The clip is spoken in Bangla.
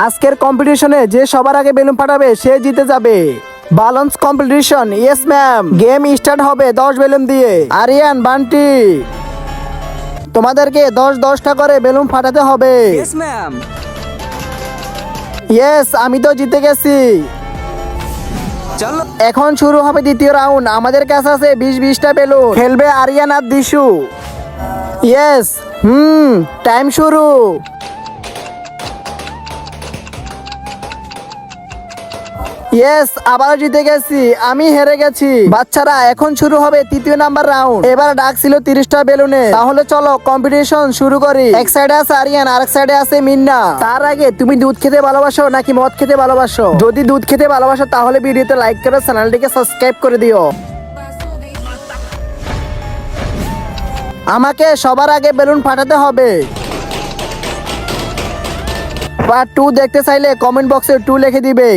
আজকের কম্পিটিশনে যে সবার আগে বেলুন ফাটাবে সে জিতে যাবে। Balance competition, yes ma'am. Game start হবে 10 বেলুন দিয়ে। আরিয়ান, বান্টি, তোমাদেরকে 10-10টা করে বেলুন ফাটাতে হবে। Yes ma'am. ইয়েস, আমি তো জিতে গেছি। চলো। এখন শুরু হবে দ্বিতীয় রাউন্ড। আমাদের কাছে আছে 20-20টা বেলুন। খেলবে আরিয়ান আর দিশু। ইয়েস, টাইম শুরু। ইয়েস, আবার জিতে গেছি। আমি হেরে গেছি। বাচ্চারা, এখন শুরু হবে তৃতীয় নাম্বার রাউন্ড। এবার ডাক ছিল 30টা বেলুনে। তাহলে চলো কম্পিটিশন শুরু করি। এক সাইডে আছে আরিয়ান, আরেক সাইডে আছে মিন্না। তার আগে, তুমি দুধ খেতে ভালোবাসো নাকি মদ খেতে ভালোবাসো? যদি দুধ খেতে ভালোবাসো তাহলে ভিডিওতে লাইক করে চ্যানেলটিকে সাবস্ক্রাইব করে দিও। আমাকে সবার আগে বেলুন ফাটাতে হবে। পার্ট 2 দেখতে চাইলে কমেন্ট বক্সে 2 লিখে দিবে।